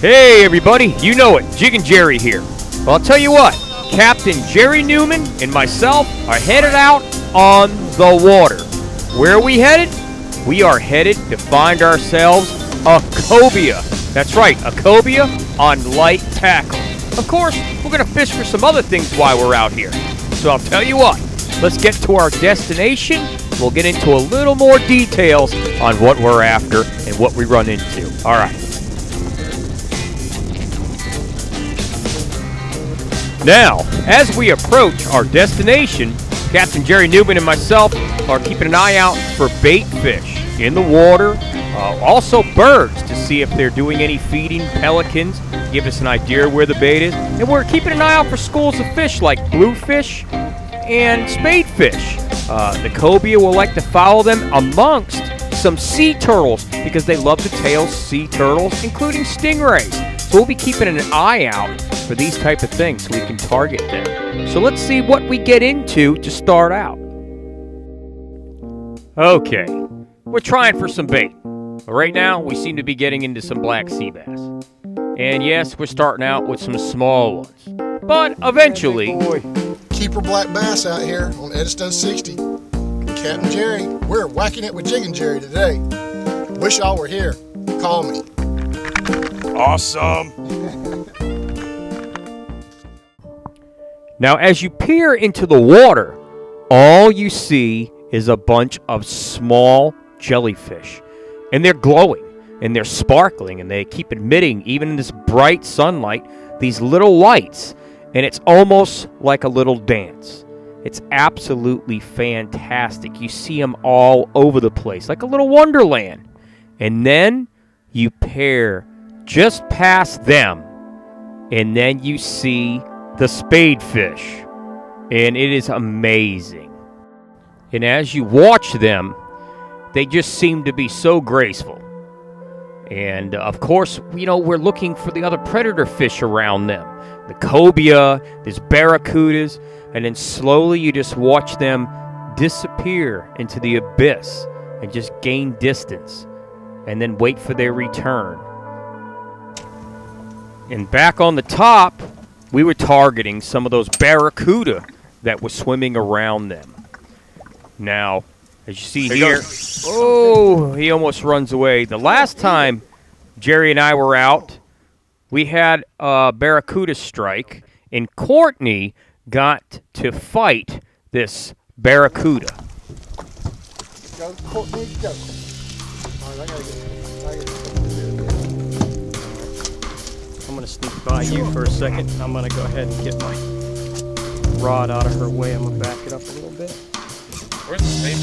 Hey everybody, you know it, Jiggin Jerry here. Well, I'll tell you what, Captain Jerry Newman and myself are headed out on the water. Where are we headed? We are headed to find ourselves a cobia. That's right, a cobia on light tackle. Of course, we're going to fish for some other things while we're out here. So I'll tell you what, let's get to our destination. We'll get into a little more details on what we're after and what we run into. All right. Now, as we approach our destination, Captain Jerry Newman and myself are keeping an eye out for bait fish in the water, also birds to see if they're doing any feeding, pelicans, give us an idea where the bait is, and we're keeping an eye out for schools of fish like bluefish and spadefish. The cobia will like to follow them amongst some sea turtles because they love to tail sea turtles, including stingrays. So we'll be keeping an eye out for these type of things so we can target them. So let's see what we get into to start out. Okay, we're trying for some bait. But right now, we seem to be getting into some black sea bass. And yes, we're starting out with some small ones. But eventually... Keeper black bass out here on Eddystone 60. Captain Jerry, we're whacking it with Jiggin Jerry today. Wish y'all were here. Call me. Awesome. Now, as you peer into the water, all you see is a bunch of small jellyfish. And they're glowing, and they're sparkling, and they keep emitting, even in this bright sunlight, these little lights. And it's almost like a little dance. It's absolutely fantastic. You see them all over the place, like a little wonderland. And then you pair just past them, and then you see the spadefish. And it is amazing. And as you watch them, they just seem to be so graceful. And of course, you know, we're looking for the other predator fish around them. The cobia, there's barracudas, and then slowly you just watch them disappear into the abyss and just gain distance and then wait for their return. And back on the top, we were targeting some of those barracuda that were swimming around them. Now, as you see here, oh, he almost runs away. The last time Jerry and I were out, we had a barracuda strike, and Courtney got to fight this barracuda. Go, Courtney, go. All right, I gotta get I'm going to sneak by you for a second. I'm going to go ahead and get my rod out of her way. I'm going to back it up a little bit. Where's the paper?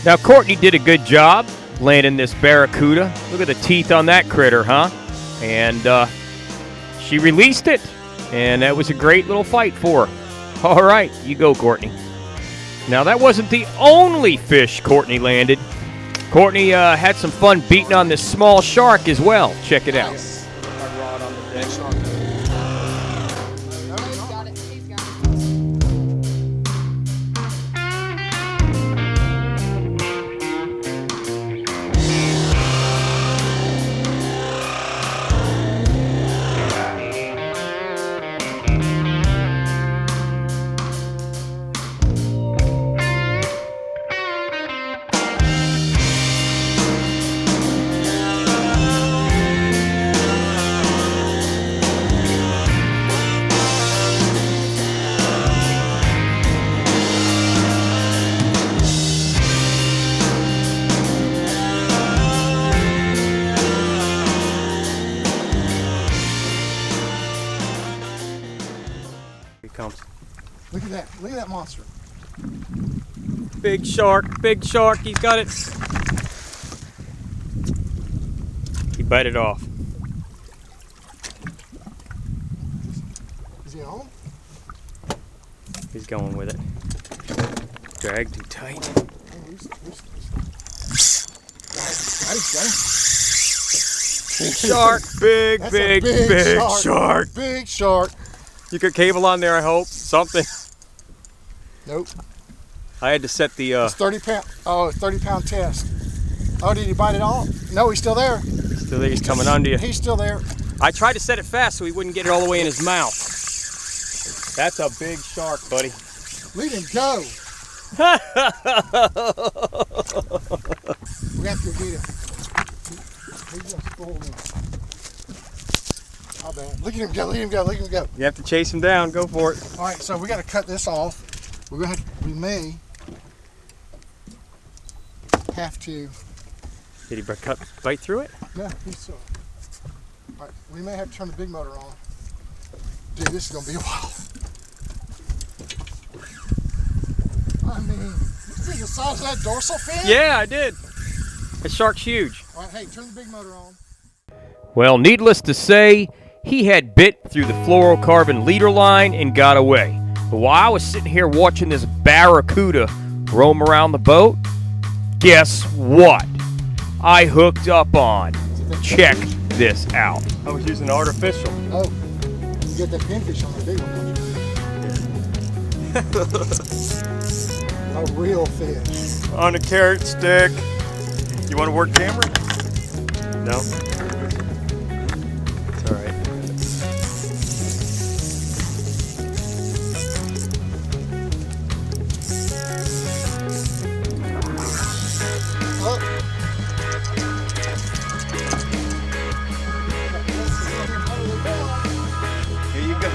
Now, Courtney did a good job landing this barracuda. Look at the teeth on that critter, huh? And she released it, and that was a great little fight for her. All right, you go, Courtney. Now, that wasn't the only fish Courtney landed. Courtney had some fun beating on this small shark as well. Check it out. my rod on the deck. Look at that monster. Big shark, big shark. He's got it. He bit it off. Is he home? He's going with it. Drag too tight. Oh, got him. Big shark, big, That's big, a big shark. Big shark. You got cable on there, I hope. Something. Nope. I had to set the It's 30 pound. Oh, 30-pound test. Oh, did he bite it off? No, he's still there. still there. He's coming under you. He's still there. I tried to set it fast so he wouldn't get it all the way in his mouth. That's a big shark, buddy. Let him go. We have to get him. He just pulled him. How bad? Look at him go. Look at him go. Look at him go. You have to chase him down. Go for it. All right, so we got to cut this off. We're gonna we may have to. Did he bite through it? No, he's still. All right, we may have to turn the big motor on. Dude, this is gonna be a while. I mean, you see the size of that dorsal fin? Yeah, I did. The shark's huge. All right, hey, turn the big motor on. Well, needless to say, he had bit through the fluorocarbon leader line and got away. But while I was sitting here watching this barracuda roam around the boat, guess what? I hooked up on. Check this out. I was using artificial. Oh, you get that pinfish on the big one, don't you? A real fish. On a carrot stick. You want to work camera? No? It's all right. Oh. Here you go.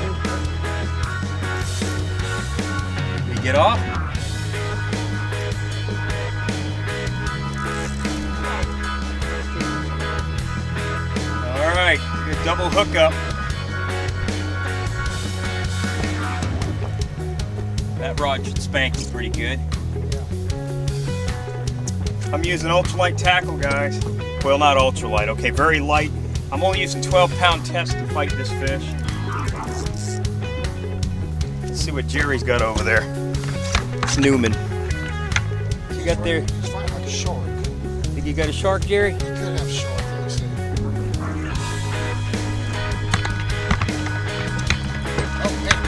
You get off? All right, good double hookup. That rod should spank you pretty good. I'm using ultralight tackle, guys. Well, not ultralight, okay, very light. I'm only using 12-pound test to fight this fish. Let's see what Jerry's got over there. It's Newman. You got there? It's fighting like a shark. Think you got a shark, Jerry? You could have a shark. Let me see. Oh, man.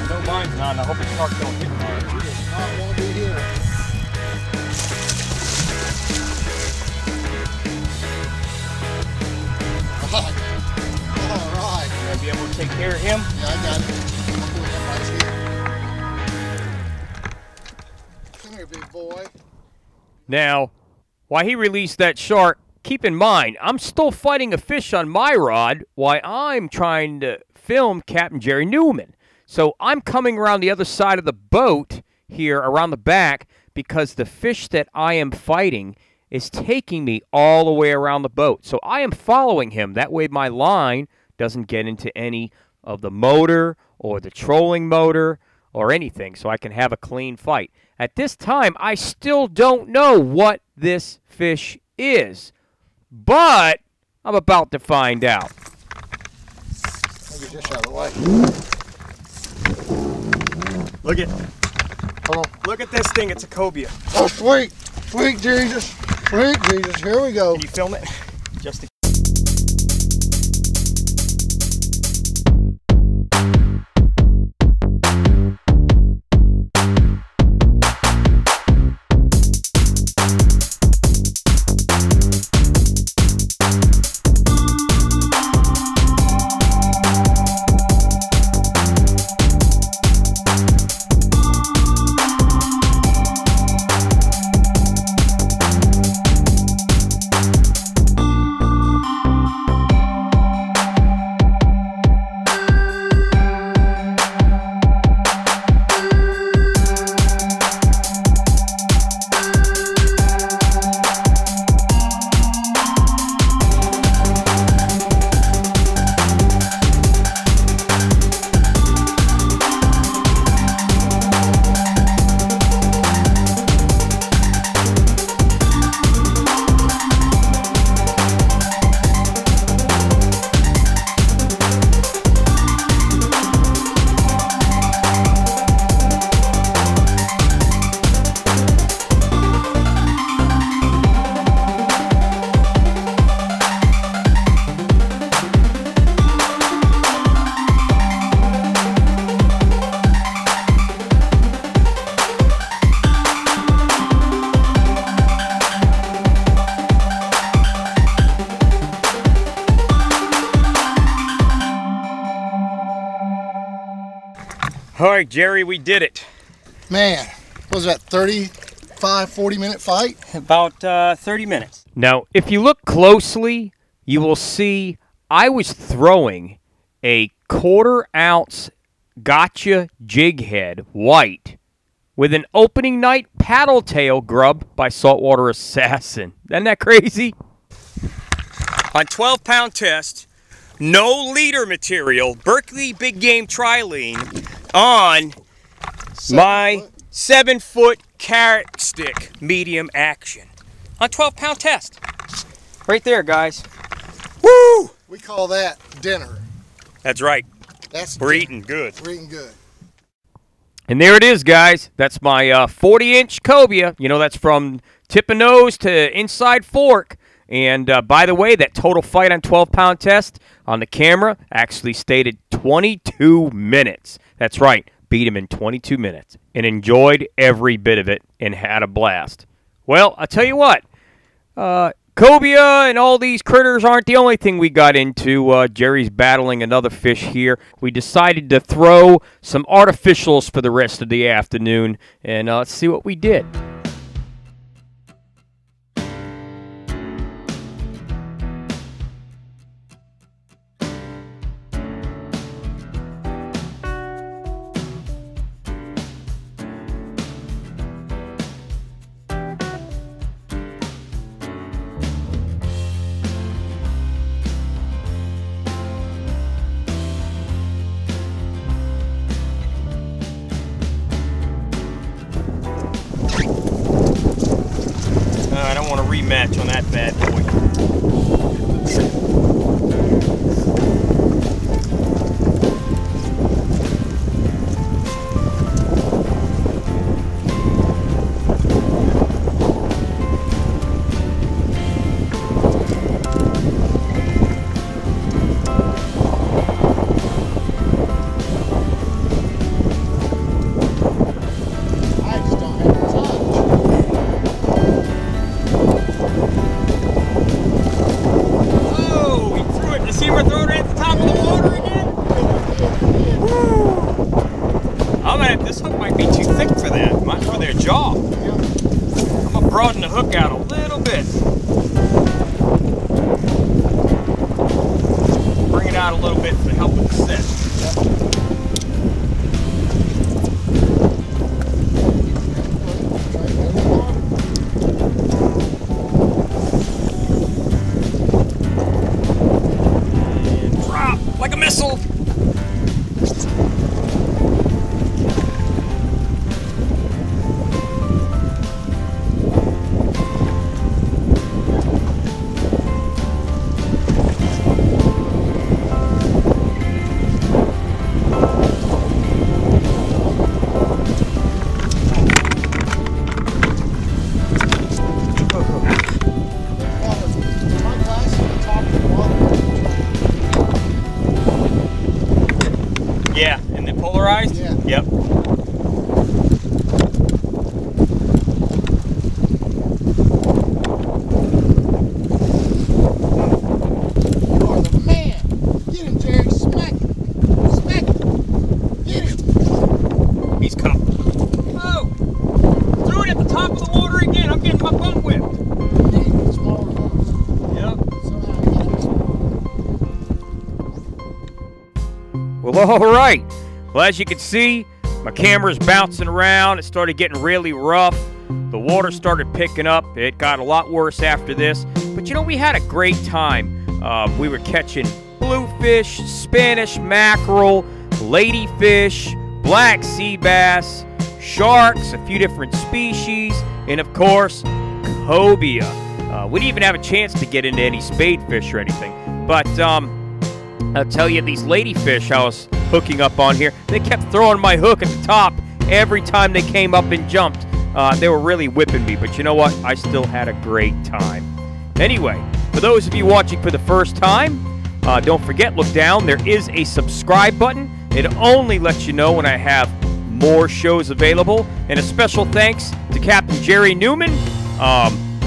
No, mine's not. I hope the shark don't hit mine. He does not want to be here. All right. You gonna be able to take care of him? Yeah, I got it. Hopefully that bites here. Come here, big boy. Now, while he released that shark, keep in mind, I'm still fighting a fish on my rod while I'm trying to film Captain Jerry Newman. So I'm coming around the other side of the boat here, around the back, because the fish that I am fighting is taking me all the way around the boat. So I am following him. That way my line doesn't get into any of the motor or the trolling motor or anything, so I can have a clean fight. At this time, I still don't know what this fish is, but I'm about to find out. Let me get this out of the way. Look at, Hold on. look at this thing. It's a cobia. Oh, sweet. Sweet Jesus. Sweet Jesus. Here we go. Can you film it? Just to All right, Jerry, we did it. Man, what was that, 35, 40-minute fight? About 30 minutes. Now, if you look closely, you will see I was throwing a 1/4 ounce gotcha jig head white with an opening night paddle tail grub by Saltwater Assassin. Isn't that crazy? On 12-pound test, no leader material, Berkeley Big Game Trilene on my 7-foot carrot stick medium action. On 12-pound test. Right there, guys. Woo! We call that dinner. That's right. We're eating good. We're eating good. And there it is, guys. That's my 40-inch cobia. You know, that's from tip of nose to inside fork. And by the way, that total fight on 12-pound test on the camera actually stated 22 minutes. That's right. Beat him in 22 minutes and enjoyed every bit of it and had a blast. Well, I'll tell you what. Cobia and all these critters aren't the only thing we got into. Jerry's battling another fish here. We decided to throw some artificials for the rest of the afternoon, and let's see what we did. I don't want a rematch on that bad boy. Broaden the hook out a little bit. Bring it out a little bit to help it set. And drop like a missile. Yeah, and then polarized? Yeah. Yep. You are the man. Get him, Jerry. Smack him. Smack him. Get him. He's coming. Oh! Threw it at the top of the water again. I'm getting my butt whipped. Need smaller hooks. Yep. Well, all right. Well, as you can see, my camera's bouncing around. It started getting really rough. The water started picking up. It got a lot worse after this. But, you know, we had a great time. We were catching bluefish, Spanish mackerel, ladyfish, black sea bass, sharks, a few different species, and, of course, cobia. We didn't even have a chance to get into any spadefish or anything. But, I'll tell you, these ladyfish I was hooking up on here, they kept throwing my hook at the top every time they came up and jumped. They were really whipping me, but you know what? I still had a great time. Anyway, for those of you watching for the first time, don't forget, look down. There is a subscribe button. It only lets you know when I have more shows available. And a special thanks to Captain Jerry Newman.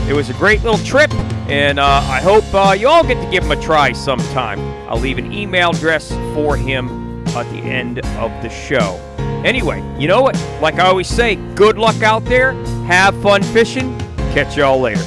It was a great little trip, and I hope you all get to give him a try sometime. I'll leave an email address for him at the end of the show. Anyway, you know what? Like I always say, good luck out there. Have fun fishing. Catch y'all later.